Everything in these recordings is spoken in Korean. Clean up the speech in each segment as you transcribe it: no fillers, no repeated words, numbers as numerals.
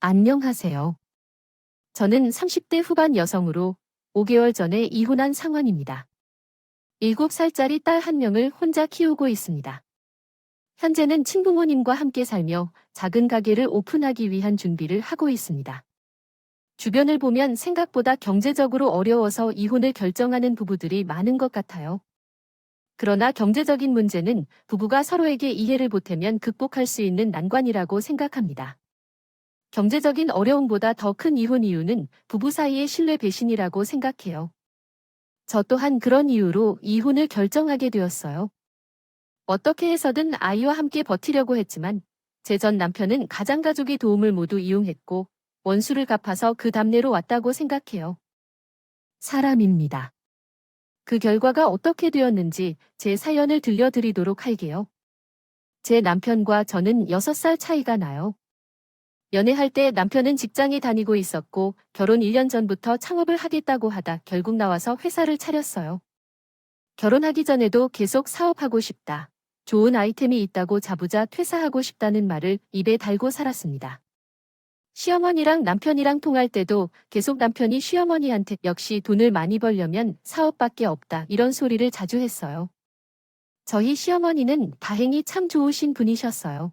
안녕하세요. 저는 30대 후반 여성으로 5개월 전에 이혼한 상황입니다. 7살짜리 딸 1명을 혼자 키우고 있습니다. 현재는 친부모님과 함께 살며 작은 가게를 오픈하기 위한 준비를 하고 있습니다. 주변을 보면 생각보다 경제적으로 어려워서 이혼을 결정하는 부부들이 많은 것 같아요. 그러나 경제적인 문제는 부부가 서로에게 이해를 보태면 극복할 수 있는 난관이라고 생각합니다. 경제적인 어려움보다 더 큰 이혼 이유는 부부 사이의 신뢰 배신이라고 생각해요. 저 또한 그런 이유로 이혼을 결정하게 되었어요. 어떻게 해서든 아이와 함께 버티려고 했지만 제 전 남편은 가장가족의 도움을 모두 이용했고 원수를 갚아서 그 답례로 왔다고 생각해요. 사람입니다. 그 결과가 어떻게 되었는지 제 사연을 들려드리도록 할게요. 제 남편과 저는 6살 차이가 나요. 연애할 때 남편은 직장에 다니고 있었고 결혼 1년 전부터 창업을 하겠다고 하다 결국 나와서 회사를 차렸어요. 결혼하기 전에도 계속 사업하고 싶다. 좋은 아이템이 있다고 자부자 퇴사하고 싶다는 말을 입에 달고 살았습니다. 시어머니랑 남편이랑 통할 때도 계속 남편이 시어머니한테 역시 돈을 많이 벌려면 사업밖에 없다 이런 소리를 자주 했어요. 저희 시어머니는 다행히 참 좋으신 분이셨어요.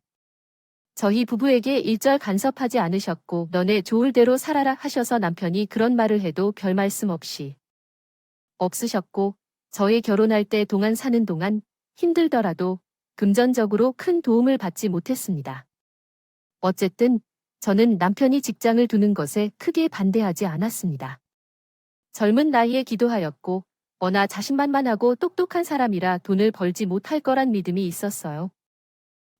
저희 부부에게 일절 간섭하지 않으셨고 너네 좋을 대로 살아라 하셔서 남편이 그런 말을 해도 별 말씀 없이 없으셨고 저희 결혼할 때 동안 사는 동안 힘들더라도 금전적으로 큰 도움을 받지 못했습니다. 어쨌든 저는 남편이 직장을 두는 것에 크게 반대하지 않았습니다. 젊은 나이에 기도하였고 워낙 자신만만하고 똑똑한 사람이라 돈을 벌지 못할 거란 믿음이 있었어요.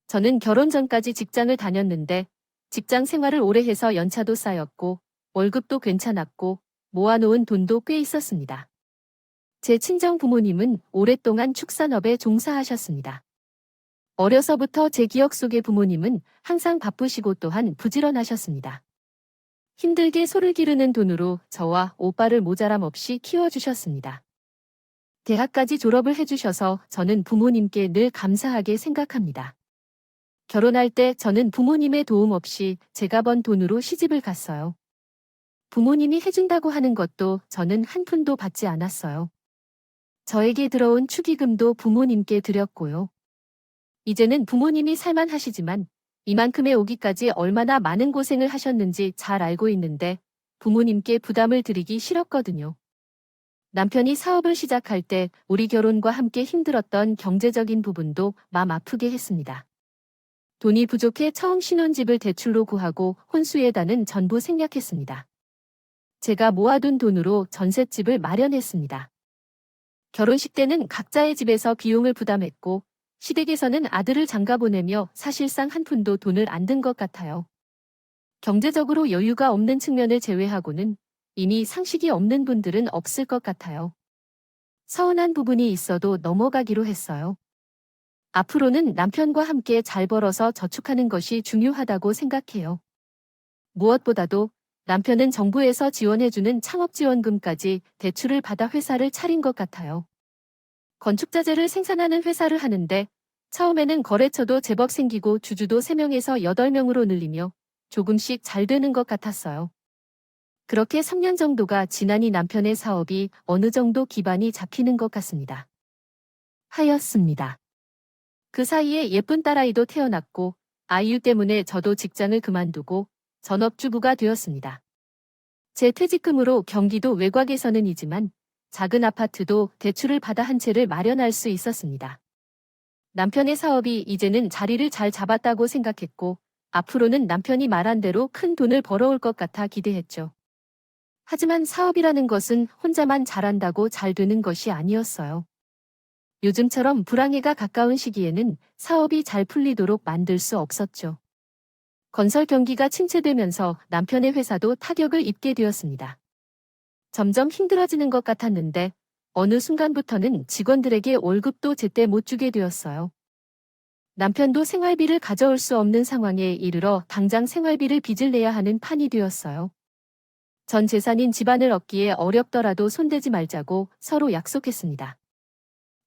저는 결혼 전까지 직장을 다녔는데 직장 생활을 오래 해서 연차도 쌓였고 월급도 괜찮았고 모아놓은 돈도 꽤 있었습니다. 제 친정 부모님은 오랫동안 축산업에 종사하셨습니다. 어려서부터 제 기억 속의 부모님은 항상 바쁘시고 또한 부지런하셨습니다. 힘들게 소를 기르는 돈으로 저와 오빠를 모자람 없이 키워주셨습니다. 대학까지 졸업을 해주셔서 저는 부모님께 늘 감사하게 생각합니다. 결혼할 때 저는 부모님의 도움 없이 제가 번 돈으로 시집을 갔어요. 부모님이 해준다고 하는 것도 저는 한 푼도 받지 않았어요. 저에게 들어온 축의금도 부모님께 드렸고요. 이제는 부모님이 살만하시지만 이만큼의 오기까지 얼마나 많은 고생을 하셨는지 잘 알고 있는데 부모님께 부담을 드리기 싫었거든요. 남편이 사업을 시작할 때 우리 결혼과 함께 힘들었던 경제적인 부분도 맘 아프게 했습니다. 돈이 부족해 처음 신혼집을 대출로 구하고 혼수에다는 전부 생략했습니다. 제가 모아둔 돈으로 전셋집을 마련했습니다. 결혼식 때는 각자의 집에서 비용을 부담했고 시댁에서는 아들을 장가 보내며 사실상 한 푼도 돈을 안 든 것 같아요. 경제적으로 여유가 없는 측면을 제외하고는 이미 상식이 없는 분들은 없을 것 같아요. 서운한 부분이 있어도 넘어가기로 했어요. 앞으로는 남편과 함께 잘 벌어서 저축하는 것이 중요하다고 생각해요. 무엇보다도 남편은 정부에서 지원해주는 창업지원금까지 대출을 받아 회사를 차린 것 같아요. 건축자재를 생산하는 회사를 하는데 처음에는 거래처도 제법 생기고 주주도 3명에서 8명으로 늘리며 조금씩 잘 되는 것 같았어요. 그렇게 3년 정도가 지나니 남편의 사업이 어느 정도 기반이 잡히는 것 같습니다. 하였습니다. 그 사이에 예쁜 딸아이도 태어났고 아이유 때문에 저도 직장을 그만두고 전업주부가 되었습니다. 제 퇴직금으로 경기도 외곽에서는이지만 작은 아파트도 대출을 받아 한 채를 마련할 수 있었습니다. 남편의 사업이 이제는 자리를 잘 잡았다고 생각했고 앞으로는 남편이 말한 대로 큰 돈을 벌어올 것 같아 기대했죠. 하지만 사업이라는 것은 혼자만 잘한다고 잘 되는 것이 아니었어요. 요즘처럼 불황해가 가까운 시기에는 사업이 잘 풀리도록 만들 수 없었죠. 건설 경기가 침체되면서 남편의 회사도 타격을 입게 되었습니다. 점점 힘들어지는 것 같았는데 어느 순간부터는 직원들에게 월급도 제때 못 주게 되었어요. 남편도 생활비를 가져올 수 없는 상황에 이르러 당장 생활비를 빚을 내야 하는 판이 되었어요. 전 재산인 집안을 얻기에 어렵더라도 손대지 말자고 서로 약속했습니다.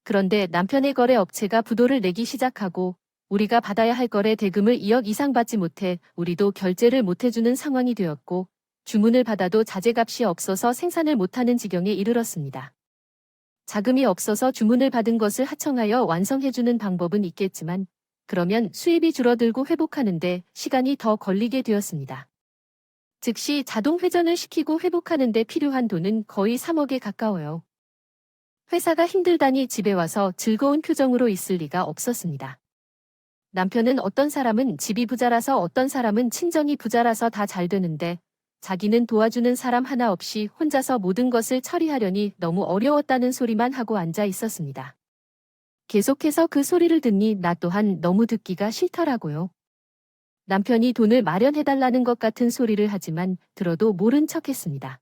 그런데 남편의 거래 업체가 부도를 내기 시작하고 우리가 받아야 할 거래 대금을 2억 이상 받지 못해 우리도 결제를 못해주는 상황이 되었고 주문을 받아도 자재값이 없어서 생산을 못하는 지경에 이르렀습니다. 자금이 없어서 주문을 받은 것을 하청하여 완성해주는 방법은 있겠지만 그러면 수입이 줄어들고 회복하는데 시간이 더 걸리게 되었습니다. 즉시 자동 회전을 시키고 회복하는 데 필요한 돈은 거의 3억에 가까워요. 회사가 힘들다니 집에 와서 즐거운 표정으로 있을 리가 없었습니다. 남편은 어떤 사람은 집이 부자라서 어떤 사람은 친정이 부자라서 다 잘 되는데 자기는 도와주는 사람 하나 없이 혼자서 모든 것을 처리하려니 너무 어려웠다는 소리만 하고 앉아 있었습니다. 계속해서 그 소리를 듣니 나 또한 너무 듣기가 싫더라고요. 남편이 돈을 마련해달라는 것 같은 소리를 하지만 들어도 모른 척했습니다.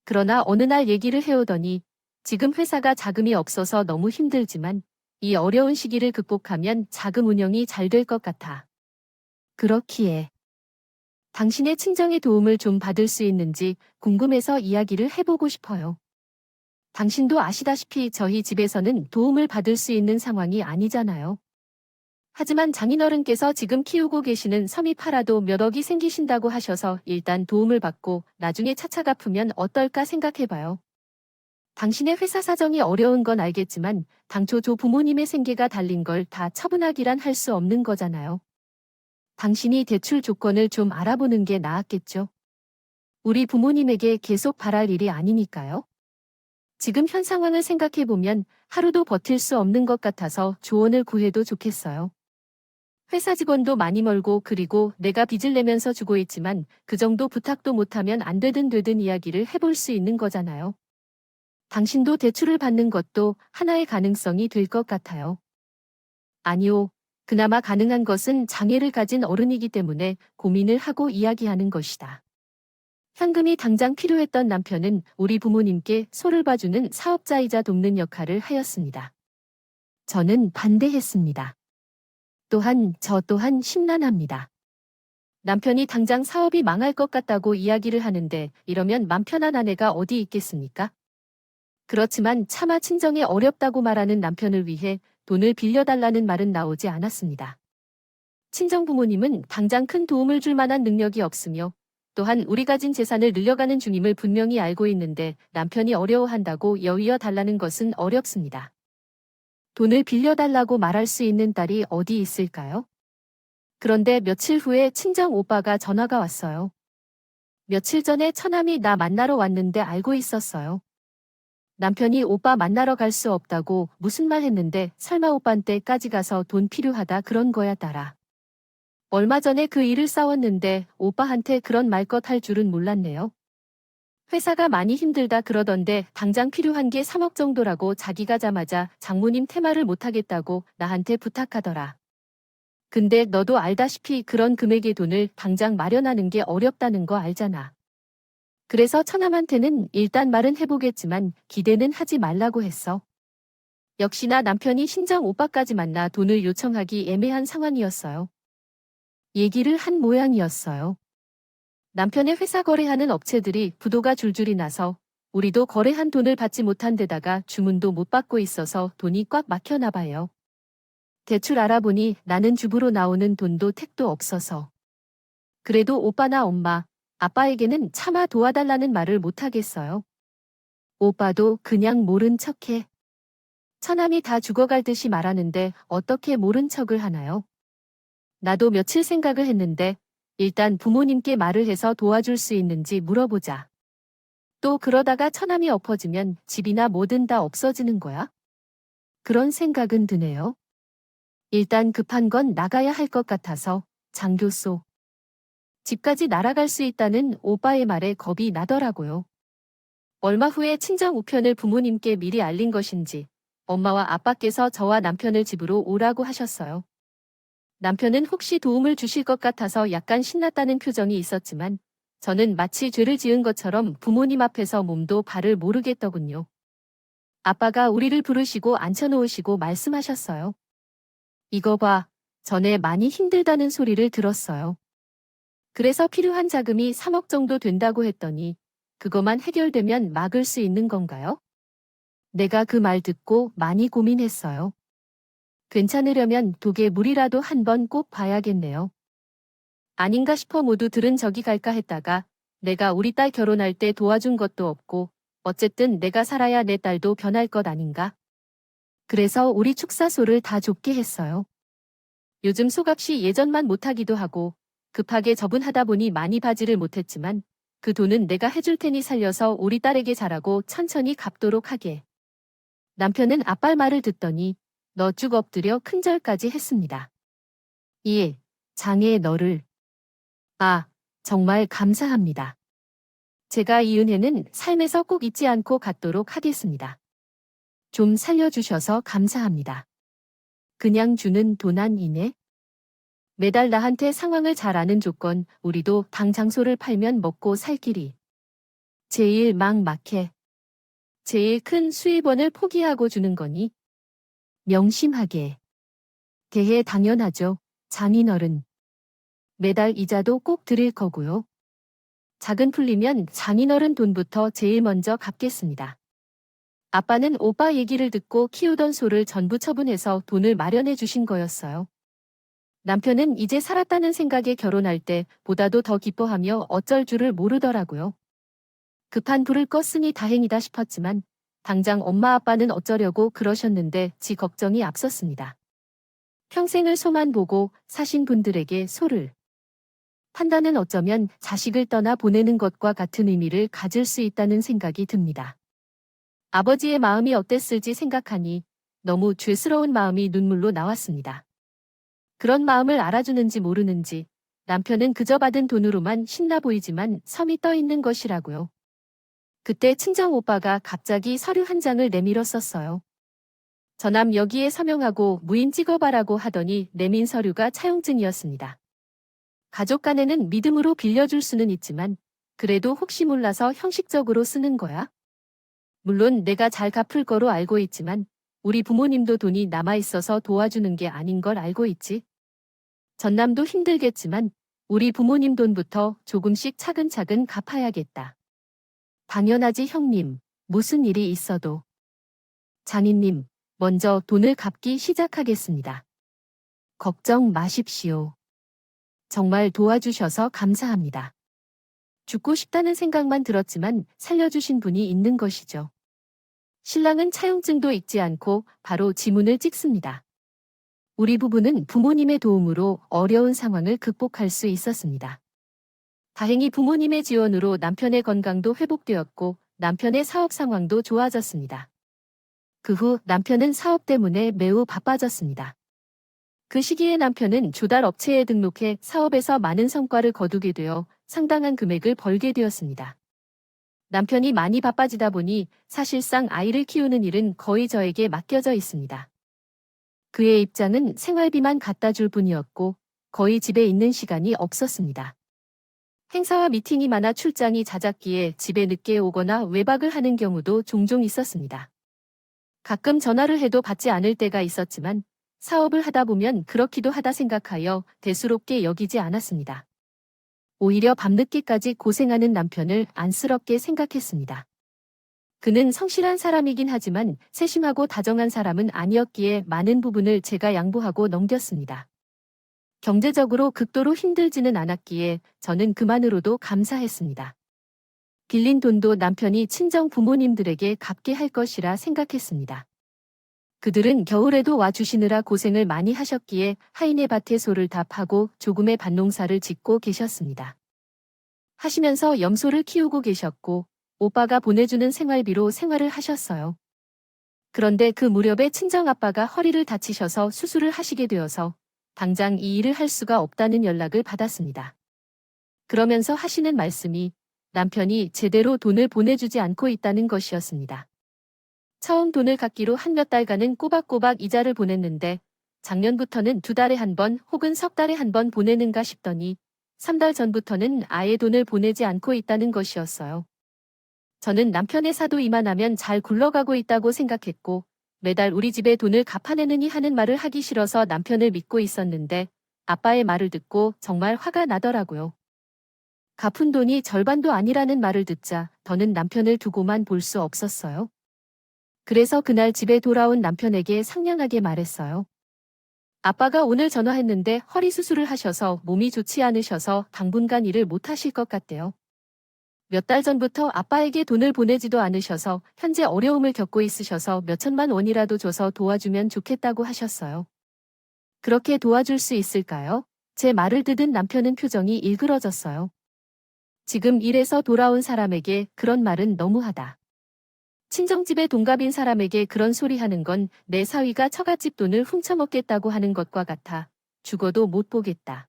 그러나 어느 날 얘기를 해오더니 지금 회사가 자금이 없어서 너무 힘들지만 이 어려운 시기를 극복하면 자금 운영이 잘 될 것 같아. 그렇기에 당신의 친정의 도움을 좀 받을 수 있는지 궁금해서 이야기를 해보고 싶어요. 당신도 아시다시피 저희 집에서는 도움을 받을 수 있는 상황이 아니잖아요. 하지만 장인어른께서 지금 키우고 계시는 섬이 팔아도 몇 억이 생기신다고 하셔서 일단 도움을 받고 나중에 차차 갚으면 어떨까 생각해봐요. 당신의 회사 사정이 어려운 건 알겠지만 당초 조 부모님의 생계가 달린 걸 다 처분하기란 할 수 없는 거잖아요. 당신이 대출 조건을 좀 알아보는 게 나았겠죠. 우리 부모님에게 계속 바랄 일이 아니니까요. 지금 현 상황을 생각해보면 하루도 버틸 수 없는 것 같아서 조언을 구해도 좋겠어요. 회사 직원도 많이 멀고 그리고 내가 빚을 내면서 주고 있지만 그 정도 부탁도 못하면 안 되든 되든 이야기를 해볼 수 있는 거잖아요. 당신도 대출을 받는 것도 하나의 가능성이 될 것 같아요. 아니요. 그나마 가능한 것은 장애를 가진 어른이기 때문에 고민을 하고 이야기하는 것이다. 현금이 당장 필요했던 남편은 우리 부모님께 소를 봐주는 사업자이자 돕는 역할을 하였습니다. 저는 반대했습니다. 또한 저 또한 심란합니다. 남편이 당장 사업이 망할 것 같다고 이야기를 하는데 이러면 맘 편한 아내가 어디 있겠습니까? 그렇지만 차마 친정에 어렵다고 말하는 남편을 위해 돈을 빌려달라는 말은 나오지 않았습니다. 친정 부모님은 당장 큰 도움을 줄 만한 능력이 없으며 또한 우리 가진 재산을 늘려가는 중임을 분명히 알고 있는데 남편이 어려워한다고 여의어 달라는 것은 어렵습니다. 돈을 빌려달라고 말할 수 있는 딸이 어디 있을까요? 그런데 며칠 후에 친정 오빠가 전화가 왔어요. 며칠 전에 처남이 나 만나러 왔는데 알고 있었어요. 남편이 오빠 만나러 갈 수 없다고 무슨 말 했는데 설마 오빠한테까지 가서 돈 필요하다 그런 거야 딸아. 얼마 전에 그 일을 싸웠는데 오빠한테 그런 말것 할 줄은 몰랐네요. 회사가 많이 힘들다 그러던데 당장 필요한 게 3억 정도라고 자기가 자마자 장모님 퇴마를 못하겠다고 나한테 부탁하더라. 근데 너도 알다시피 그런 금액의 돈을 당장 마련하는 게 어렵다는 거 알잖아. 그래서 처남한테는 일단 말은 해보겠지만 기대는 하지 말라고 했어. 역시나 남편이 신정 오빠까지 만나 돈을 요청하기 애매한 상황이었어요. 얘기를 한 모양이었어요. 남편의 회사 거래하는 업체들이 부도가 줄줄이 나서 우리도 거래한 돈을 받지 못한 데다가 주문도 못 받고 있어서 돈이 꽉 막혀나 봐요. 대출 알아보니 나는 주부로 나오는 돈도 택도 없어서. 그래도 오빠나 엄마, 아빠에게는 차마 도와달라는 말을 못하겠어요. 오빠도 그냥 모른 척해. 처남이 다 죽어갈 듯이 말하는데 어떻게 모른 척을 하나요? 나도 며칠 생각을 했는데 일단 부모님께 말을 해서 도와줄 수 있는지 물어보자. 또 그러다가 처남이 엎어지면 집이나 뭐든 다 없어지는 거야? 그런 생각은 드네요. 일단 급한 건 나가야 할 것 같아서 장 교수. 집까지 날아갈 수 있다는 오빠의 말에 겁이 나더라고요. 얼마 후에 친정 우편을 부모님께 미리 알린 것인지 엄마와 아빠께서 저와 남편을 집으로 오라고 하셨어요. 남편은 혹시 도움을 주실 것 같아서 약간 신났다는 표정이 있었지만 저는 마치 죄를 지은 것처럼 부모님 앞에서 몸도 발을 모르겠더군요. 아빠가 우리를 부르시고 앉혀놓으시고 말씀하셨어요. 이거 봐, 전에 많이 힘들다는 소리를 들었어요. 그래서 필요한 자금이 3억 정도 된다고 했더니 그것만 해결되면 막을 수 있는 건가요? 내가 그 말 듣고 많이 고민했어요. 괜찮으려면 독에 물이라도 한번 꼭 봐야겠네요. 아닌가 싶어 모두 들은 저기 갈까 했다가 내가 우리 딸 결혼할 때 도와준 것도 없고 어쨌든 내가 살아야 내 딸도 변할 것 아닌가. 그래서 우리 축사소를 다 좁게 했어요. 요즘 소값이 예전만 못하기도 하고 급하게 처분하다 보니 많이 바지를 못했지만 그 돈은 내가 해줄 테니 살려서 우리 딸에게 잘하고 천천히 갚도록 하게. 남편은 아빠 말을 듣더니 너 쭉 엎드려 큰절까지 했습니다. 예, 장애 너를. 아, 정말 감사합니다. 제가 이 은혜는 삶에서 꼭 잊지 않고 갖도록 하겠습니다. 좀 살려주셔서 감사합니다. 그냥 주는 돈 아니네? 매달 나한테 상황을 잘 아는 조건, 우리도 당 장소를 팔면 먹고 살 길이. 제일 막막해. 제일 큰 수입원을 포기하고 주는 거니? 명심하게. 대해 당연하죠. 장인어른. 매달 이자도 꼭 드릴 거고요. 작은 풀리면 장인어른 돈부터 제일 먼저 갚겠습니다. 아빠는 오빠 얘기를 듣고 키우던 소를 전부 처분해서 돈을 마련해 주신 거였어요. 남편은 이제 살았다는 생각에 결혼할 때 보다도 더 기뻐하며 어쩔 줄을 모르더라고요. 급한 불을 껐으니 다행이다 싶었지만 당장 엄마 아빠는 어쩌려고 그러셨는데 지 걱정이 앞섰습니다. 평생을 소만 보고 사신 분들에게 소를 판단은 어쩌면 자식을 떠나 보내는 것과 같은 의미를 가질 수 있다는 생각이 듭니다. 아버지의 마음이 어땠을지 생각하니 너무 죄스러운 마음이 눈물로 나왔습니다. 그런 마음을 알아주는지 모르는지 남편은 그저 받은 돈으로만 신나 보이지만 섬이 떠 있는 것이라고요. 그때 친정 오빠가 갑자기 서류 한 장을 내밀어 썼어요. 저남 여기에 서명하고 무인 찍어봐라고 하더니 내민 서류가 차용증이었습니다. 가족 간에는 믿음으로 빌려줄 수는 있지만 그래도 혹시 몰라서 형식적으로 쓰는 거야? 물론 내가 잘 갚을 거로 알고 있지만 우리 부모님도 돈이 남아있어서 도와주는 게 아닌 걸 알고 있지. 전남도 힘들겠지만 우리 부모님 돈부터 조금씩 차근차근 갚아야겠다. 당연하지 형님, 무슨 일이 있어도. 장인님, 먼저 돈을 갚기 시작하겠습니다. 걱정 마십시오. 정말 도와주셔서 감사합니다. 죽고 싶다는 생각만 들었지만 살려주신 분이 있는 것이죠. 신랑은 차용증도 읽지 않고 바로 지문을 찍습니다. 우리 부부는 부모님의 도움으로 어려운 상황을 극복할 수 있었습니다. 다행히 부모님의 지원으로 남편의 건강도 회복되었고 남편의 사업 상황도 좋아졌습니다. 그 후 남편은 사업 때문에 매우 바빠졌습니다. 그 시기에 남편은 조달 업체에 등록해 사업에서 많은 성과를 거두게 되어 상당한 금액을 벌게 되었습니다. 남편이 많이 바빠지다 보니 사실상 아이를 키우는 일은 거의 저에게 맡겨져 있습니다. 그의 입장은 생활비만 갖다 줄 뿐이었고 거의 집에 있는 시간이 없었습니다. 행사와 미팅이 많아 출장이 잦았기에 집에 늦게 오거나 외박을 하는 경우도 종종 있었습니다. 가끔 전화를 해도 받지 않을 때가 있었지만 사업을 하다 보면 그렇기도 하다 생각하여 대수롭게 여기지 않았습니다. 오히려 밤늦게까지 고생하는 남편을 안쓰럽게 생각했습니다. 그는 성실한 사람이긴 하지만 세심하고 다정한 사람은 아니었기에 많은 부분을 제가 양보하고 넘겼습니다. 경제적으로 극도로 힘들지는 않았기에 저는 그만으로도 감사했습니다. 빌린 돈도 남편이 친정 부모님들에게 갚게 할 것이라 생각했습니다. 그들은 겨울에도 와주시느라 고생을 많이 하셨기에 하인의 밭에 소를 다 파고 조금의 밭농사를 짓고 계셨습니다. 하시면서 염소를 키우고 계셨고 오빠가 보내주는 생활비로 생활을 하셨어요. 그런데 그 무렵에 친정아빠가 허리를 다치셔서 수술을 하시게 되어서 당장 이 일을 할 수가 없다는 연락을 받았습니다. 그러면서 하시는 말씀이 남편이 제대로 돈을 보내주지 않고 있다는 것이었습니다. 처음 돈을 갚기로 한 몇 달간은 꼬박꼬박 이자를 보냈는데 작년부터는 2달에 한 번 혹은 석 달에 한 번 보내는가 싶더니 3달 전부터는 아예 돈을 보내지 않고 있다는 것이었어요. 저는 남편의 사도 이만하면 잘 굴러가고 있다고 생각했고 매달 우리 집에 돈을 갚아내느니 하는 말을 하기 싫어서 남편을 믿고 있었는데 아빠의 말을 듣고 정말 화가 나더라고요. 갚은 돈이 절반도 아니라는 말을 듣자 더는 남편을 두고만 볼 수 없었어요. 그래서 그날 집에 돌아온 남편에게 상냥하게 말했어요. 아빠가 오늘 전화했는데 허리 수술을 하셔서 몸이 좋지 않으셔서 당분간 일을 못 하실 것 같대요. 몇 달 전부터 아빠에게 돈을 보내지도 않으셔서 현재 어려움을 겪고 있으셔서 몇천만 원이라도 줘서 도와주면 좋겠다고 하셨어요. 그렇게 도와줄 수 있을까요? 제 말을 듣은 남편은 표정이 일그러졌어요. 지금 일해서 돌아온 사람에게 그런 말은 너무하다. 친정집에 동갑인 사람에게 그런 소리 하는 건 내 사위가 처갓집 돈을 훔쳐먹겠다고 하는 것과 같아. 죽어도 못 보겠다.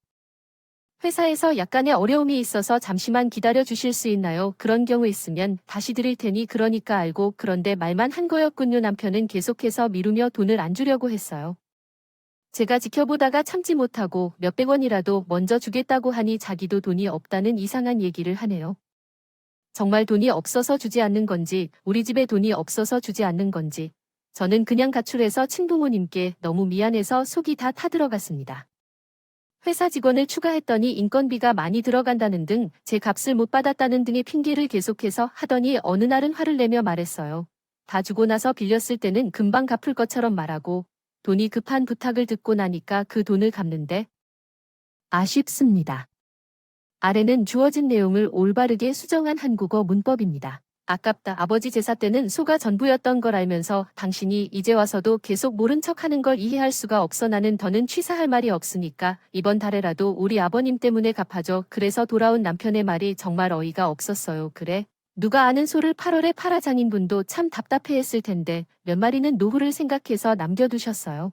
회사에서 약간의 어려움이 있어서 잠시만 기다려 주실 수 있나요? 그런 경우 있으면 다시 드릴 테니 그러니까 알고 그런데 말만 한 거였군요. 남편은 계속해서 미루며 돈을 안 주려고 했어요. 제가 지켜보다가 참지 못하고 몇백 원이라도 먼저 주겠다고 하니 자기도 돈이 없다는 이상한 얘기를 하네요. 정말 돈이 없어서 주지 않는 건지 우리 집에 돈이 없어서 주지 않는 건지 저는 그냥 가출해서 친부모님께 너무 미안해서 속이 다 타들어갔습니다. 회사 직원을 추가했더니 인건비가 많이 들어간다는 등 제 값을 못 받았다는 등의 핑계를 계속해서 하더니 어느 날은 화를 내며 말했어요. 다 주고 나서 빌렸을 때는 금방 갚을 것처럼 말하고 돈이 급한 부탁을 듣고 나니까 그 돈을 갚는데 아쉽습니다. 아래는 주어진 내용을 올바르게 수정한 한국어 문법입니다. 아깝다. 아버지 제사 때는 소가 전부였던 걸 알면서 당신이 이제 와서도 계속 모른 척하는 걸 이해할 수가 없어. 나는 더는 취사할 말이 없으니까 이번 달에라도 우리 아버님 때문에 갚아줘. 그래서 돌아온 남편의 말이 정말 어이가 없었어요. 그래? 누가 아는 소를 8월에 팔아. 장인분도 참 답답해했을 텐데 몇 마리는 노후를 생각해서 남겨두셨어요.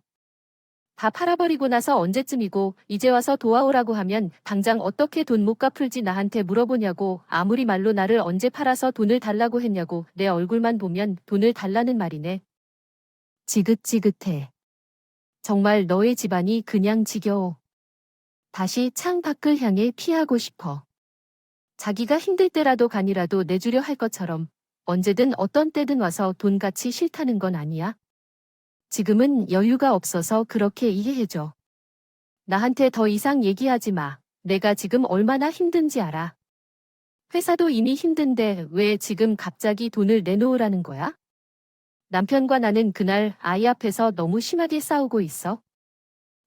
다 팔아버리고 나서 언제쯤이고 이제 와서 도와오라고 하면 당장 어떻게 돈 못 갚을지 나한테 물어보냐고. 아무리 말로 나를 언제 팔아서 돈을 달라고 했냐고. 내 얼굴만 보면 돈을 달라는 말이네. 지긋지긋해. 정말 너의 집안이 그냥 지겨워. 다시 창 밖을 향해 피하고 싶어. 자기가 힘들 때라도 간이라도 내주려 할 것처럼 언제든 어떤 때든 와서 돈같이 싫다는 건 아니야? 지금은 여유가 없어서 그렇게 이해해줘. 나한테 더 이상 얘기하지 마. 내가 지금 얼마나 힘든지 알아. 회사도 이미 힘든데 왜 지금 갑자기 돈을 내놓으라는 거야? 남편과 나는 그날 아이 앞에서 너무 심하게 싸우고 있어.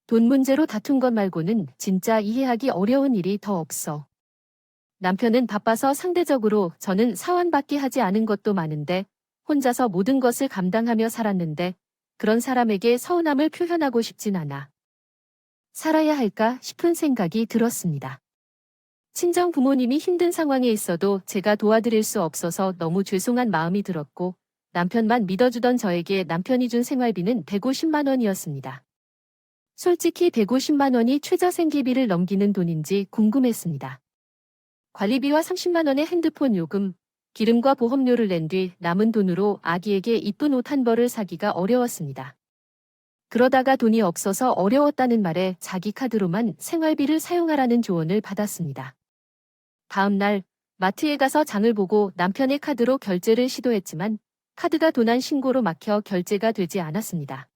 돈 문제로 다툰 것 말고는 진짜 이해하기 어려운 일이 더 없어. 남편은 바빠서 상대적으로 저는 사원밖에 하지 않은 것도 많은데 혼자서 모든 것을 감당하며 살았는데 그런 사람에게 서운함을 표현하고 싶진 않아. 살아야 할까 싶은 생각이 들었습니다. 친정 부모님이 힘든 상황에 있어도 제가 도와드릴 수 없어서 너무 죄송한 마음이 들었고 남편만 믿어주던 저에게 남편이 준 생활비는 150만 원이었습니다. 솔직히 150만 원이 최저생계비를 넘기는 돈인지 궁금했습니다. 관리비와 30만 원의 핸드폰 요금, 기름과 보험료를 낸 뒤 남은 돈으로 아기에게 이쁜 옷 한 벌을 사기가 어려웠습니다. 그러다가 돈이 없어서 어려웠다는 말에 자기 카드로만 생활비를 사용하라는 조언을 받았습니다. 다음 날 마트에 가서 장을 보고 남편의 카드로 결제를 시도했지만 카드가 도난 신고로 막혀 결제가 되지 않았습니다.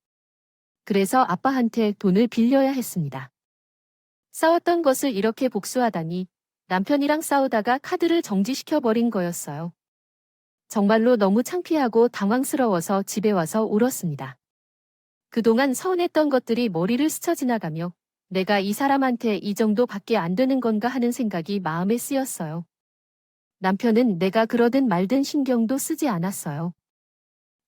그래서 아빠한테 돈을 빌려야 했습니다. 싸웠던 것을 이렇게 복수하다니 남편이랑 싸우다가 카드를 정지시켜버린 거였어요. 정말로 너무 창피하고 당황스러워서 집에 와서 울었습니다. 그동안 서운했던 것들이 머리를 스쳐 지나가며 내가 이 사람한테 이 정도밖에 안 되는 건가 하는 생각이 마음에 쓰였어요. 남편은 내가 그러든 말든 신경도 쓰지 않았어요.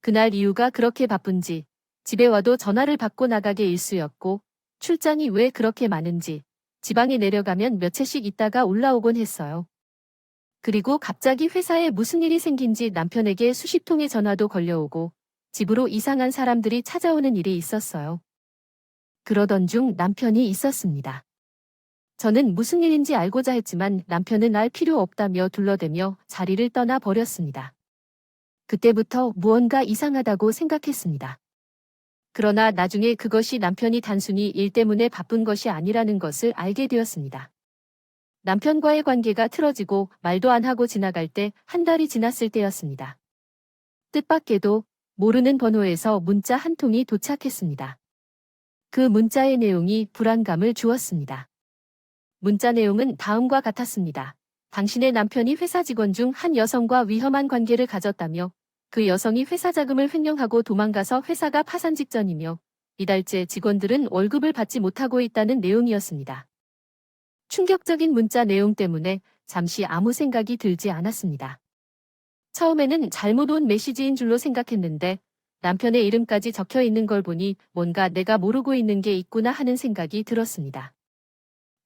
그날 이유가 그렇게 바쁜지 집에 와도 전화를 받고 나가게 일쑤였고 출장이 왜 그렇게 많은지 지방에 내려가면 며칠씩 있다가 올라오곤 했어요. 그리고 갑자기 회사에 무슨 일이 생긴지 남편에게 수십 통의 전화도 걸려오고 집으로 이상한 사람들이 찾아오는 일이 있었어요. 그러던 중 남편이 있었습니다. 저는 무슨 일인지 알고자 했지만 남편은 알 필요 없다며 둘러대며 자리를 떠나 버렸습니다. 그때부터 무언가 이상하다고 생각했습니다. 그러나 나중에 그것이 남편이 단순히 일 때문에 바쁜 것이 아니라는 것을 알게 되었습니다. 남편과의 관계가 틀어지고 말도 안 하고 지나갈 때 한 달이 지났을 때였습니다. 뜻밖에도 모르는 번호에서 문자 한 통이 도착했습니다. 그 문자의 내용이 불안감을 주었습니다. 문자 내용은 다음과 같았습니다. 당신의 남편이 회사 직원 중 한 여성과 위험한 관계를 가졌다며 그 여성이 회사 자금을 횡령하고 도망가서 회사가 파산 직전이며 이달째 직원들은 월급을 받지 못하고 있다는 내용이었습니다. 충격적인 문자 내용 때문에 잠시 아무 생각이 들지 않았습니다. 처음에는 잘못 온 메시지인 줄로 생각했는데 남편의 이름까지 적혀 있는 걸 보니 뭔가 내가 모르고 있는 게 있구나 하는 생각이 들었습니다.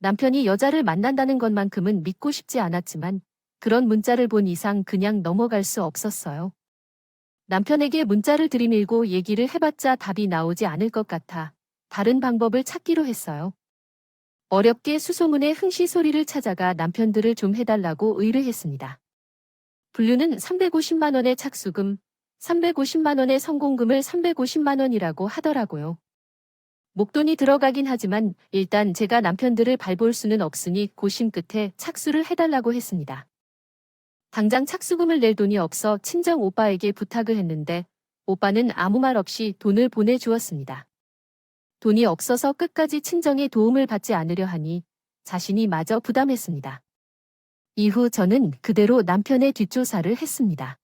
남편이 여자를 만난다는 것만큼은 믿고 싶지 않았지만 그런 문자를 본 이상 그냥 넘어갈 수 없었어요. 남편에게 문자를 들이밀고 얘기를 해봤자 답이 나오지 않을 것 같아 다른 방법을 찾기로 했어요. 어렵게 수소문의 흥시소리를 찾아가 남편들을 좀 해달라고 의뢰했습니다. 분류는 350만 원의 착수금, 350만 원의 성공금을 350만 원이라고 하더라고요. 목돈이 들어가긴 하지만 일단 제가 남편들을 발볼 수는 없으니 고심 끝에 착수를 해달라고 했습니다. 당장 착수금을 낼 돈이 없어 친정 오빠에게 부탁을 했는데 오빠는 아무 말 없이 돈을 보내주었습니다. 돈이 없어서 끝까지 친정의 도움을 받지 않으려 하니 자신이 마저 부담했습니다. 이후 저는 그대로 남편의 뒷조사를 했습니다.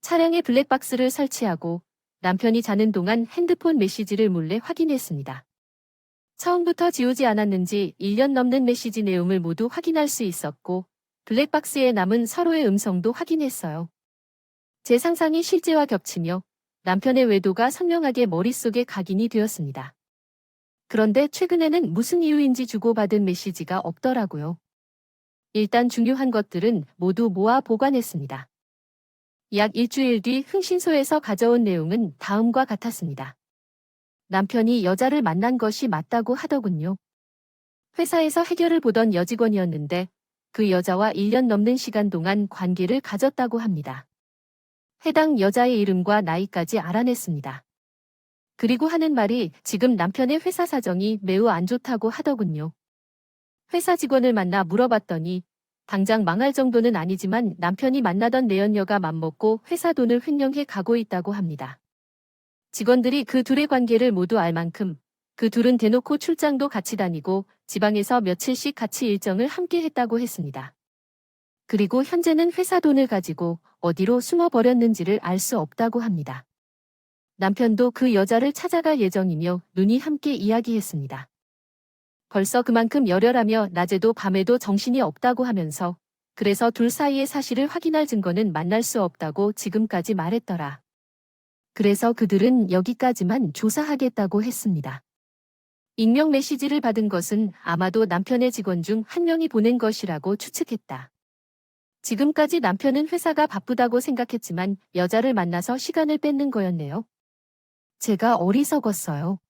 차량에 블랙박스를 설치하고 남편이 자는 동안 핸드폰 메시지를 몰래 확인했습니다. 처음부터 지우지 않았는지 1년 넘는 메시지 내용을 모두 확인할 수 있었고 블랙박스에 남은 서로의 음성도 확인했어요. 제 상상이 실제와 겹치며 남편의 외도가 선명하게 머릿속에 각인이 되었습니다. 그런데 최근에는 무슨 이유인지 주고받은 메시지가 없더라고요. 일단 중요한 것들은 모두 모아 보관했습니다. 약 일주일 뒤 흥신소에서 가져온 내용은 다음과 같았습니다. 남편이 여자를 만난 것이 맞다고 하더군요. 회사에서 해결을 보던 여직원이었는데 그 여자와 1년 넘는 시간 동안 관계를 가졌다고 합니다. 해당 여자의 이름과 나이까지 알아냈습니다. 그리고 하는 말이 지금 남편의 회사 사정이 매우 안 좋다고 하더군요. 회사 직원을 만나 물어봤더니 당장 망할 정도는 아니지만 남편이 만나던 내연녀가 맘먹고 회사 돈을 횡령해 가고 있다고 합니다. 직원들이 그 둘의 관계를 모두 알 만큼 그 둘은 대놓고 출장도 같이 다니고 지방에서 며칠씩 같이 일정을 함께 했다고 했습니다. 그리고 현재는 회사 돈을 가지고 어디로 숨어버렸는지를 알 수 없다고 합니다. 남편도 그 여자를 찾아갈 예정이며 눈이 함께 이야기했습니다. 벌써 그만큼 열혈하며 낮에도 밤에도 정신이 없다고 하면서 그래서 둘 사이의 사실을 확인할 증거는 만날 수 없다고 지금까지 말했더라. 그래서 그들은 여기까지만 조사하겠다고 했습니다. 익명 메시지를 받은 것은 아마도 남편의 직원 중 한 명이 보낸 것이라고 추측했다. 지금까지 남편은 회사가 바쁘다고 생각했지만 여자를 만나서 시간을 뺏는 거였네요. 제가 어리석었어요.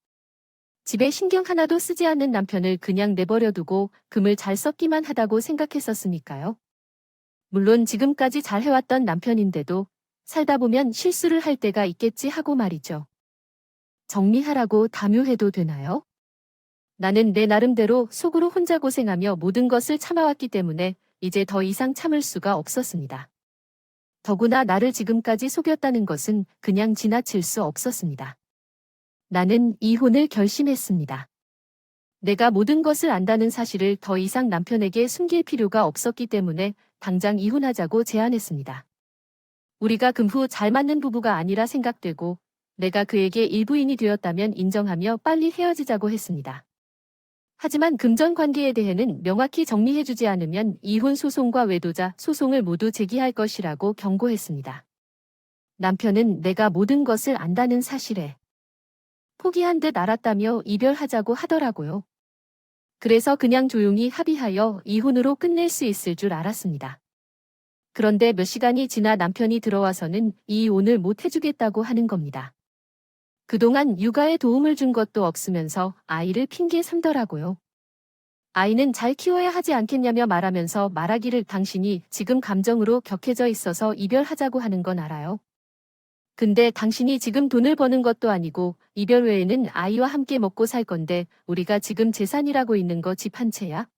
집에 신경 하나도 쓰지 않는 남편을 그냥 내버려두고 금을 잘 썼기만 하다고 생각했었으니까요. 물론 지금까지 잘 해왔던 남편인데도 살다 보면 실수를 할 때가 있겠지 하고 말이죠. 정리하라고 담요해도 되나요? 나는 내 나름대로 속으로 혼자 고생하며 모든 것을 참아왔기 때문에 이제 더 이상 참을 수가 없었습니다. 더구나 나를 지금까지 속였다는 것은 그냥 지나칠 수 없었습니다. 나는 이혼을 결심했습니다. 내가 모든 것을 안다는 사실을 더 이상 남편에게 숨길 필요가 없었기 때문에 당장 이혼하자고 제안했습니다. 우리가 금후 잘 맞는 부부가 아니라 생각되고 내가 그에게 일부인이 되었다면 인정하며 빨리 헤어지자고 했습니다. 하지만 금전 관계에 대해는 명확히 정리해주지 않으면 이혼 소송과 외도자 소송을 모두 제기할 것이라고 경고했습니다. 남편은 내가 모든 것을 안다는 사실에 포기한 듯 알았다며 이별하자고 하더라고요. 그래서 그냥 조용히 합의하여 이혼으로 끝낼 수 있을 줄 알았습니다. 그런데 몇 시간이 지나 남편이 들어와서는 이혼을 못 해주겠다고 하는 겁니다. 그동안 육아에 도움을 준 것도 없으면서 아이를 핑계 삼더라고요. 아이는 잘 키워야 하지 않겠냐며 말하면서 말하기를 당신이 지금 감정으로 격해져 있어서 이별하자고 하는 건 알아요. 근데 당신이 지금 돈을 버는 것도 아니고 이별 외에는 아이와 함께 먹고 살 건데 우리가 지금 재산이라고 있는 거 집 한 채야?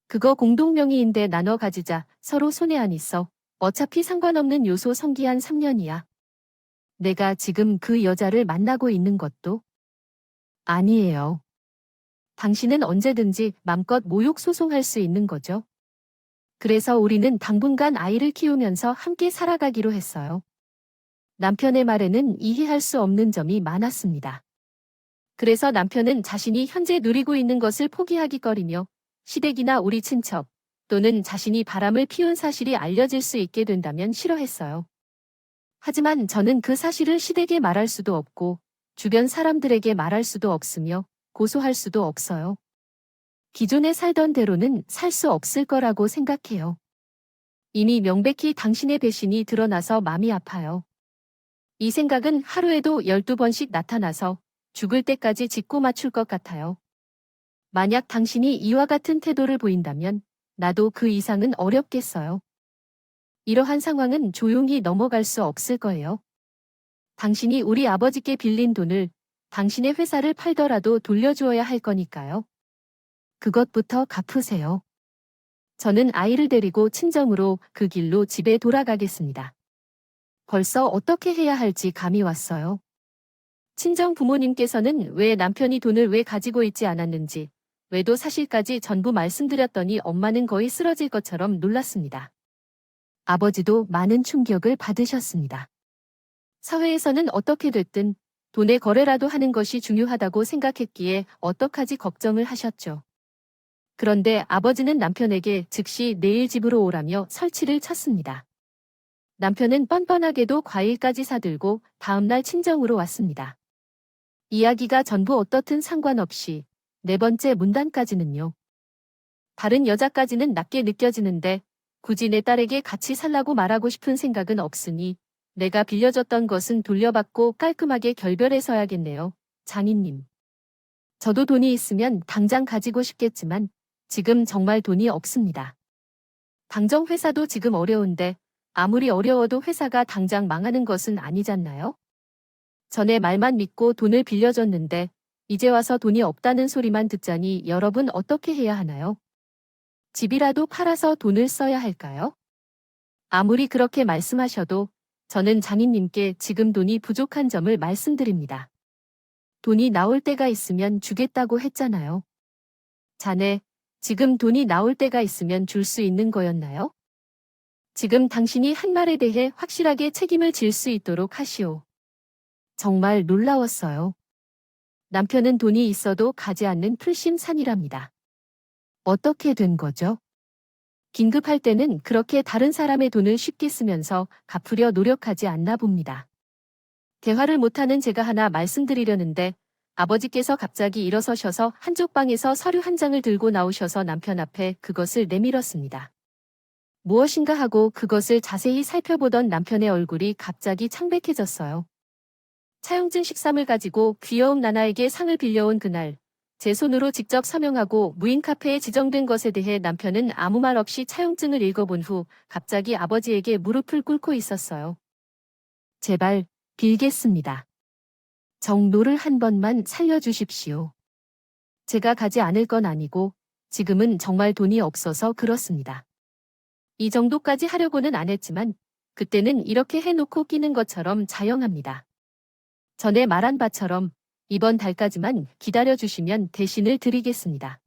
그거 공동명의인데 나눠 가지자. 서로 손해 안 있어. 어차피 상관없는 요소 성기한 3년이야. 내가 지금 그 여자를 만나고 있는 것도 아니에요. 당신은 언제든지 맘껏 모욕 소송할 수 있는 거죠. 그래서 우리는 당분간 아이를 키우면서 함께 살아가기로 했어요. 남편의 말에는 이해할 수 없는 점이 많았습니다. 그래서 남편은 자신이 현재 누리고 있는 것을 포기하기꺼리며 시댁이나 우리 친척 또는 자신이 바람을 피운 사실이 알려질 수 있게 된다면 싫어했어요. 하지만 저는 그 사실을 시댁에 말할 수도 없고 주변 사람들에게 말할 수도 없으며 고소할 수도 없어요. 기존에 살던 대로는 살 수 없을 거라고 생각해요. 이미 명백히 당신의 배신이 드러나서 마음이 아파요. 이 생각은 하루에도 12번씩 나타나서 죽을 때까지 짚고 맞출 것 같아요. 만약 당신이 이와 같은 태도를 보인다면 나도 그 이상은 어렵겠어요. 이러한 상황은 조용히 넘어갈 수 없을 거예요. 당신이 우리 아버지께 빌린 돈을 당신의 회사를 팔더라도 돌려주어야 할 거니까요. 그것부터 갚으세요. 저는 아이를 데리고 친정으로 그 길로 집에 돌아가겠습니다. 벌써 어떻게 해야 할지 감이 왔어요. 친정 부모님께서는 왜 남편이 돈을 왜 가지고 있지 않았는지, 외도 사실까지 전부 말씀드렸더니 엄마는 거의 쓰러질 것처럼 놀랐습니다. 아버지도 많은 충격을 받으셨습니다. 사회에서는 어떻게 됐든 돈의 거래라도 하는 것이 중요하다고 생각했기에 어떡하지 걱정을 하셨죠. 그런데 아버지는 남편에게 즉시 내일 집으로 오라며 설치를 쳤습니다. 남편은 뻔뻔하게도 과일까지 사들고 다음날 친정으로 왔습니다. 이야기가 전부 어떻든 상관없이 네 번째 문단까지는요. 다른 여자까지는 낮게 느껴지는데 굳이 내 딸에게 같이 살라고 말하고 싶은 생각은 없으니 내가 빌려줬던 것은 돌려받고 깔끔하게 결별해서야겠네요. 장인님. 저도 돈이 있으면 당장 가지고 싶겠지만 지금 정말 돈이 없습니다. 당정 회사도 지금 어려운데 아무리 어려워도 회사가 당장 망하는 것은 아니잖나요? 전에 말만 믿고 돈을 빌려줬는데 이제 와서 돈이 없다는 소리만 듣자니 여러분 어떻게 해야 하나요? 집이라도 팔아서 돈을 써야 할까요? 아무리 그렇게 말씀하셔도 저는 장인님께 지금 돈이 부족한 점을 말씀드립니다. 돈이 나올 때가 있으면 주겠다고 했잖아요. 자네, 지금 돈이 나올 때가 있으면 줄 수 있는 거였나요? 지금 당신이 한 말에 대해 확실하게 책임을 질 수 있도록 하시오. 정말 놀라웠어요. 남편은 돈이 있어도 가지 않는 풀심산이랍니다. 어떻게 된 거죠? 긴급할 때는 그렇게 다른 사람의 돈을 쉽게 쓰면서 갚으려 노력하지 않나 봅니다. 대화를 못하는 제가 하나 말씀드리려는데 아버지께서 갑자기 일어서셔서 한쪽 방에서 서류 한 장을 들고 나오셔서 남편 앞에 그것을 내밀었습니다. 무엇인가 하고 그것을 자세히 살펴보던 남편의 얼굴이 갑자기 창백해졌어요. 차용증 13을 가지고 귀여운 나나에게 상을 빌려온 그날, 제 손으로 직접 서명하고 무인 카페에 지정된 것에 대해 남편은 아무 말 없이 차용증을 읽어본 후 갑자기 아버지에게 무릎을 꿇고 있었어요. 제발 빌겠습니다. 정노를 한 번만 살려주십시오. 제가 가지 않을 건 아니고 지금은 정말 돈이 없어서 그렇습니다. 이 정도까지 하려고는 안 했지만 그때는 이렇게 해놓고 끼는 것처럼 자영합니다. 전에 말한 바처럼 이번 달까지만 기다려주시면 대신을 드리겠습니다.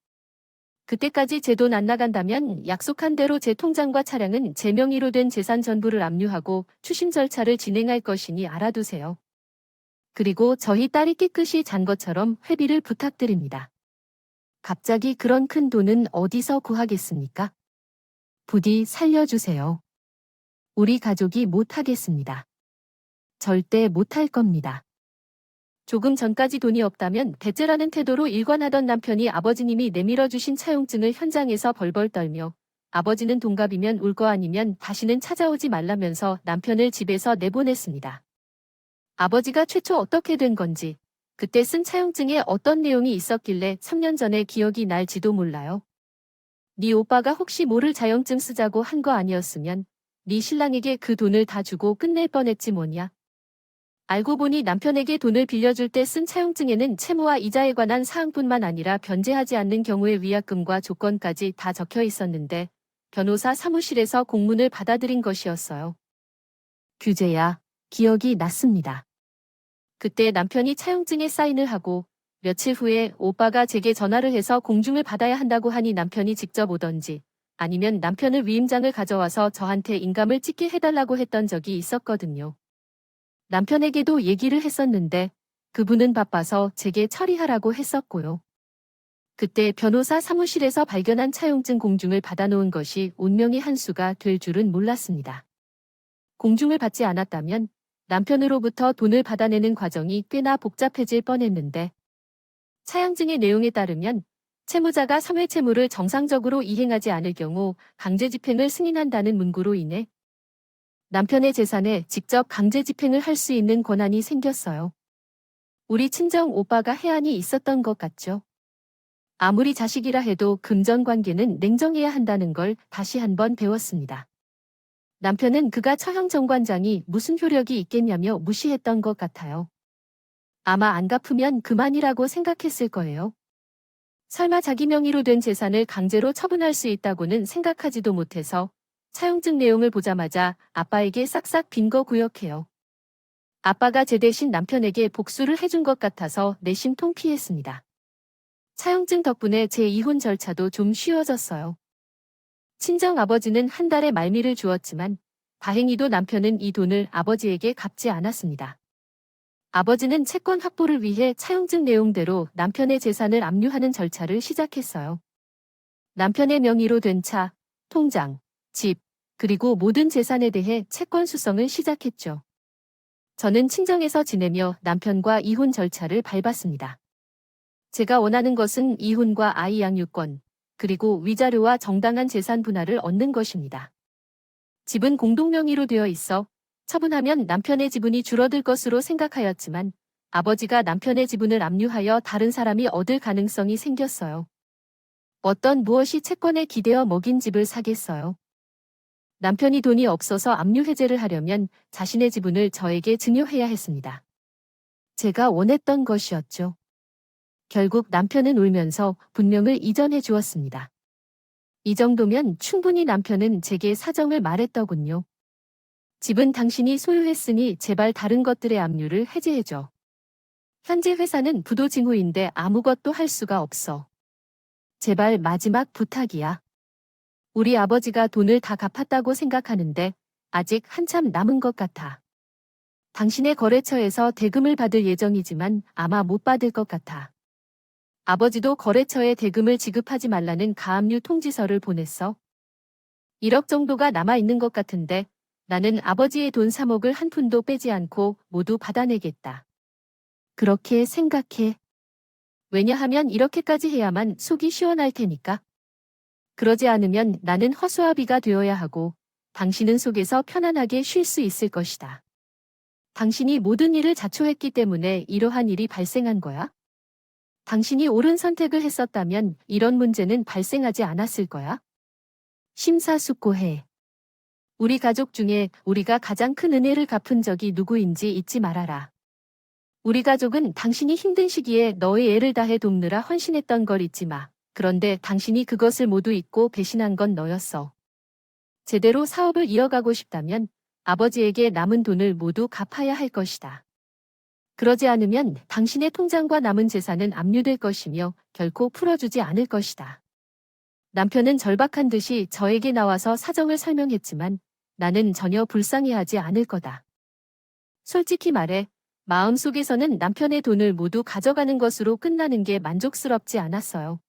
그때까지 제 돈 안 나간다면 약속한 대로 제 통장과 차량은 제 명의로 된 재산 전부를 압류하고 추심 절차를 진행할 것이니 알아두세요. 그리고 저희 딸이 깨끗이 잔 것처럼 회비를 부탁드립니다. 갑자기 그런 큰 돈은 어디서 구하겠습니까? 부디 살려주세요. 우리 가족이 못하겠습니다. 절대 못할 겁니다. 조금 전까지 돈이 없다면 대체라는 태도로 일관하던 남편이 아버지님이 내밀어주신 차용증을 현장에서 벌벌 떨며 아버지는 동갑이면 울 거 아니면 다시는 찾아오지 말라면서 남편을 집에서 내보냈습니다. 아버지가 최초 어떻게 된 건지, 그때 쓴 차용증에 어떤 내용이 있었길래 3년 전에 기억이 날지도 몰라요. 네 오빠가 혹시 모를 자영증 쓰자고 한 거 아니었으면 네 신랑에게 그 돈을 다 주고 끝낼 뻔했지 뭐냐. 알고 보니 남편에게 돈을 빌려줄 때 쓴 차용증에는 채무와 이자에 관한 사항뿐만 아니라 변제하지 않는 경우의 위약금과 조건까지 다 적혀 있었는데 변호사 사무실에서 공문을 받아들인 것이었어요. 규제야, 기억이 났습니다. 그때 남편이 차용증에 사인을 하고 며칠 후에 오빠가 제게 전화를 해서 공중을 받아야 한다고 하니 남편이 직접 오던지 아니면 남편을 위임장을 가져와서 저한테 인감을 찍게 해달라고 했던 적이 있었거든요. 남편에게도 얘기를 했었는데 그분은 바빠서 제게 처리하라고 했었고요. 그때 변호사 사무실에서 발견한 차용증 공중을 받아놓은 것이 운명의 한 수가 될 줄은 몰랐습니다. 공중을 받지 않았다면 남편으로부터 돈을 받아내는 과정이 꽤나 복잡해질 뻔했는데 차양증의 내용에 따르면 채무자가 사회 채무를 정상적으로 이행하지 않을 경우 강제 집행을 승인한다는 문구로 인해 남편의 재산에 직접 강제 집행을 할 수 있는 권한이 생겼어요. 우리 친정 오빠가 해안이 있었던 것 같죠. 아무리 자식이라 해도 금전 관계는 냉정해야 한다는 걸 다시 한번 배웠습니다. 남편은 그가 처형 정관장이 무슨 효력이 있겠냐며 무시했던 것 같아요. 아마 안 갚으면 그만이라고 생각했을 거예요. 설마 자기 명의로 된 재산을 강제로 처분할 수 있다고는 생각하지도 못해서 차용증 내용을 보자마자 아빠에게 싹싹 빈 거 구역해요. 아빠가 제 대신 남편에게 복수를 해준 것 같아서 내심 통쾌했습니다. 차용증 덕분에 제 이혼 절차도 좀 쉬워졌어요. 친정 아버지는 한 달에 말미를 주었지만 다행히도 남편은 이 돈을 아버지에게 갚지 않았습니다. 아버지는 채권 확보를 위해 차용증 내용대로 남편의 재산을 압류하는 절차를 시작했어요. 남편의 명의로 된 차, 통장, 집, 그리고 모든 재산에 대해 채권 수성을 시작했죠. 저는 친정에서 지내며 남편과 이혼 절차를 밟았습니다. 제가 원하는 것은 이혼과 아이 양육권, 그리고 위자료와 정당한 재산 분할을 얻는 것입니다. 집은 공동명의로 되어 있어 처분하면 남편의 지분이 줄어들 것으로 생각하였지만 아버지가 남편의 지분을 압류하여 다른 사람이 얻을 가능성이 생겼어요. 어떤 무엇이 채권에 기대어 먹인 집을 사겠어요. 남편이 돈이 없어서 압류 해제를 하려면 자신의 지분을 저에게 증여해야 했습니다. 제가 원했던 것이었죠. 결국 남편은 울면서 분명을 이전해 주었습니다. 이 정도면 충분히 남편은 제게 사정을 말했더군요. 집은 당신이 소유했으니 제발 다른 것들의 압류를 해제해줘. 현재 회사는 부도 징후인데 아무것도 할 수가 없어. 제발 마지막 부탁이야. 우리 아버지가 돈을 다 갚았다고 생각하는데 아직 한참 남은 것 같아. 당신의 거래처에서 대금을 받을 예정이지만 아마 못 받을 것 같아. 아버지도 거래처에 대금을 지급하지 말라는 가압류 통지서를 보냈어. 1억 정도가 남아있는 것 같은데 나는 아버지의 돈 3억을 한 푼도 빼지 않고 모두 받아내겠다. 그렇게 생각해. 왜냐하면 이렇게까지 해야만 속이 시원할 테니까. 그러지 않으면 나는 허수아비가 되어야 하고 당신은 속에서 편안하게 쉴 수 있을 것이다. 당신이 모든 일을 자초했기 때문에 이러한 일이 발생한 거야? 당신이 옳은 선택을 했었다면 이런 문제는 발생하지 않았을 거야? 심사숙고해. 우리 가족 중에 우리가 가장 큰 은혜를 갚은 적이 누구인지 잊지 말아라. 우리 가족은 당신이 힘든 시기에 너의 애를 다해 돕느라 헌신했던 걸 잊지 마. 그런데 당신이 그것을 모두 잊고 배신한 건 너였어. 제대로 사업을 이어가고 싶다면 아버지에게 남은 돈을 모두 갚아야 할 것이다. 그러지 않으면 당신의 통장과 남은 재산은 압류될 것이며 결코 풀어주지 않을 것이다. 남편은 절박한 듯이 저에게 나와서 사정을 설명했지만 나는 전혀 불쌍해하지 않을 거다. 솔직히 말해 마음속에서는 남편의 돈을 모두 가져가는 것으로 끝나는 게 만족스럽지 않았어요.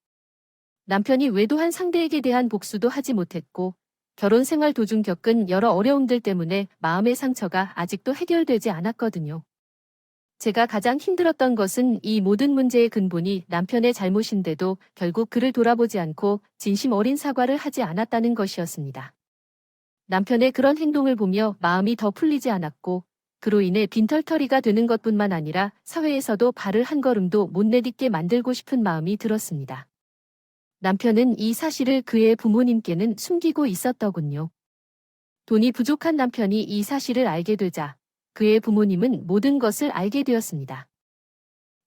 남편이 외도한 상대에게 대한 복수도 하지 못했고 결혼 생활 도중 겪은 여러 어려움들 때문에 마음의 상처가 아직도 해결되지 않았거든요. 제가 가장 힘들었던 것은 이 모든 문제의 근본이 남편의 잘못인데도 결국 그를 돌아보지 않고 진심 어린 사과를 하지 않았다는 것이었습니다. 남편의 그런 행동을 보며 마음이 더 풀리지 않았고 그로 인해 빈털터리가 되는 것뿐만 아니라 사회에서도 발을 한 걸음도 못 내딛게 만들고 싶은 마음이 들었습니다. 남편은 이 사실을 그의 부모님께는 숨기고 있었더군요. 돈이 부족한 남편이 이 사실을 알게 되자 그의 부모님은 모든 것을 알게 되었습니다.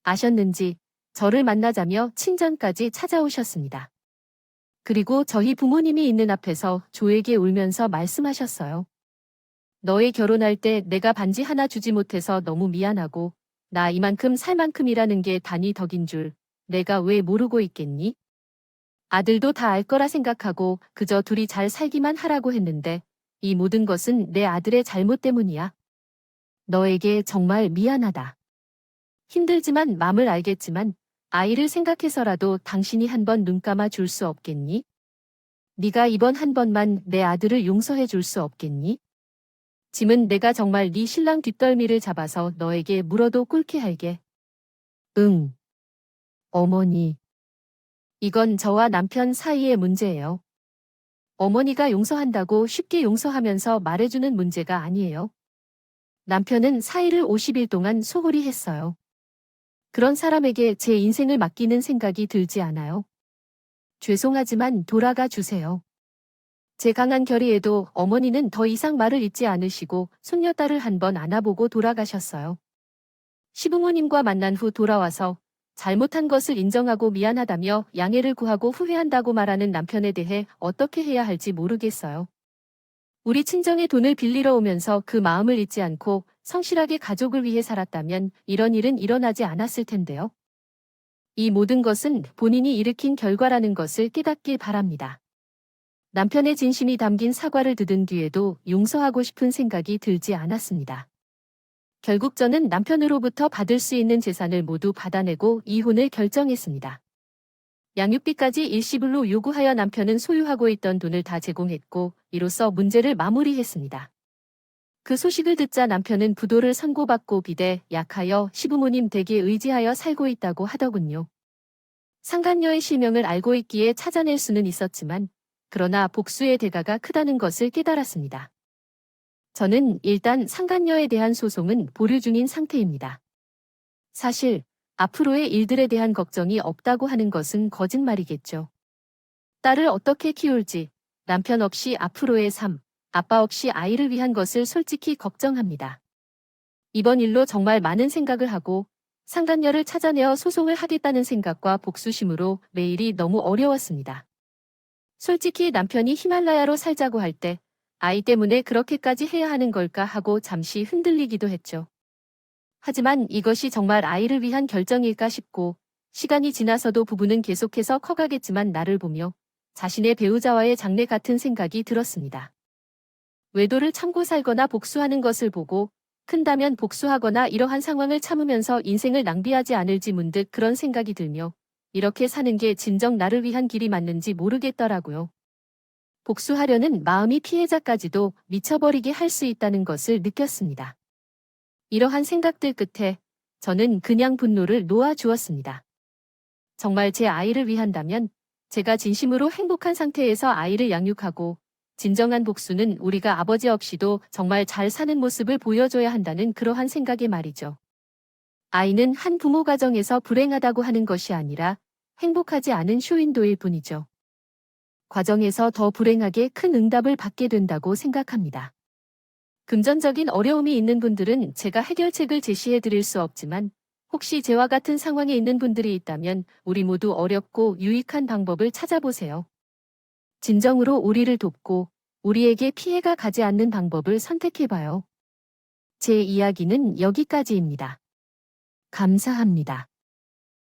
아셨는지 저를 만나자며 친정까지 찾아오셨습니다. 그리고 저희 부모님이 있는 앞에서 조에게 울면서 말씀하셨어요. 너희 결혼할 때 내가 반지 하나 주지 못해서 너무 미안하고 나 이만큼 살 만큼이라는 게 단위 덕인 줄 내가 왜 모르고 있겠니? 아들도 다 알 거라 생각하고 그저 둘이 잘 살기만 하라고 했는데 이 모든 것은 내 아들의 잘못 때문이야. 너에게 정말 미안하다. 힘들지만 마음을 알겠지만 아이를 생각해서라도 당신이 한번 눈 감아 줄 수 없겠니? 네가 이번 한 번만 내 아들을 용서해 줄 수 없겠니? 짐은 내가 정말 네 신랑 뒷덜미를 잡아서 너에게 물어도 꿇게 할게. 응. 어머니. 이건 저와 남편 사이의 문제예요. 어머니가 용서한다고 쉽게 용서하면서 말해주는 문제가 아니에요. 남편은 사이를 50일 동안 소홀히 했어요. 그런 사람에게 제 인생을 맡기는 생각이 들지 않아요. 죄송하지만 돌아가 주세요. 제 강한 결의에도 어머니는 더 이상 말을 잇지 않으시고 손녀딸을 한 번 안아보고 돌아가셨어요. 시부모님과 만난 후 돌아와서 잘못한 것을 인정하고 미안하다며 양해를 구하고 후회한다고 말하는 남편에 대해 어떻게 해야 할지 모르겠어요. 우리 친정에 돈을 빌리러 오면서 그 마음을 잊지 않고 성실하게 가족을 위해 살았다면 이런 일은 일어나지 않았을 텐데요. 이 모든 것은 본인이 일으킨 결과라는 것을 깨닫길 바랍니다. 남편의 진심이 담긴 사과를 들은 뒤에도 용서하고 싶은 생각이 들지 않았습니다. 결국 저는 남편으로부터 받을 수 있는 재산을 모두 받아내고 이혼을 결정했습니다. 양육비까지 일시불로 요구하여 남편은 소유하고 있던 돈을 다 제공했고 이로써 문제를 마무리했습니다. 그 소식을 듣자 남편은 부도를 선고받고 비대 약하여 시부모님 댁에 의지하여 살고 있다고 하더군요. 상간녀의 실명을 알고 있기에 찾아낼 수는 있었지만 그러나 복수의 대가가 크다는 것을 깨달았습니다. 저는 일단 상간녀에 대한 소송은 보류 중인 상태입니다. 사실 앞으로의 일들에 대한 걱정이 없다고 하는 것은 거짓말이겠죠. 딸을 어떻게 키울지, 남편 없이 앞으로의 삶, 아빠 없이 아이를 위한 것을 솔직히 걱정합니다. 이번 일로 정말 많은 생각을 하고 상간녀를 찾아내어 소송을 하겠다는 생각과 복수심으로 매일이 너무 어려웠습니다. 솔직히 남편이 히말라야로 살자고 할 때 아이 때문에 그렇게까지 해야 하는 걸까 하고 잠시 흔들리기도 했죠. 하지만 이것이 정말 아이를 위한 결정일까 싶고 시간이 지나서도 부부는 계속해서 커가겠지만 나를 보며 자신의 배우자와의 장래 같은 생각이 들었습니다. 외도를 참고 살거나 복수하는 것을 보고 큰다면 복수하거나 이러한 상황을 참으면서 인생을 낭비하지 않을지 문득 그런 생각이 들며 이렇게 사는 게 진정 나를 위한 길이 맞는지 모르겠더라고요. 복수하려는 마음이 피해자까지도 미쳐버리게 할 수 있다는 것을 느꼈습니다. 이러한 생각들 끝에 저는 그냥 분노를 놓아주었습니다. 정말 제 아이를 위한다면 제가 진심으로 행복한 상태에서 아이를 양육하고 진정한 복수는 우리가 아버지 없이도 정말 잘 사는 모습을 보여줘야 한다는 그러한 생각에 말이죠. 아이는 한 부모 가정에서 불행하다고 하는 것이 아니라 행복하지 않은 쇼윈도일 뿐이죠. 과정에서 더 불행하게 큰 응답을 받게 된다고 생각합니다. 금전적인 어려움이 있는 분들은 제가 해결책을 제시해 드릴 수 없지만 혹시 저와 같은 상황에 있는 분들이 있다면 우리 모두 어렵고 유익한 방법을 찾아보세요. 진정으로 우리를 돕고 우리에게 피해가 가지 않는 방법을 선택해봐요. 제 이야기는 여기까지입니다. 감사합니다.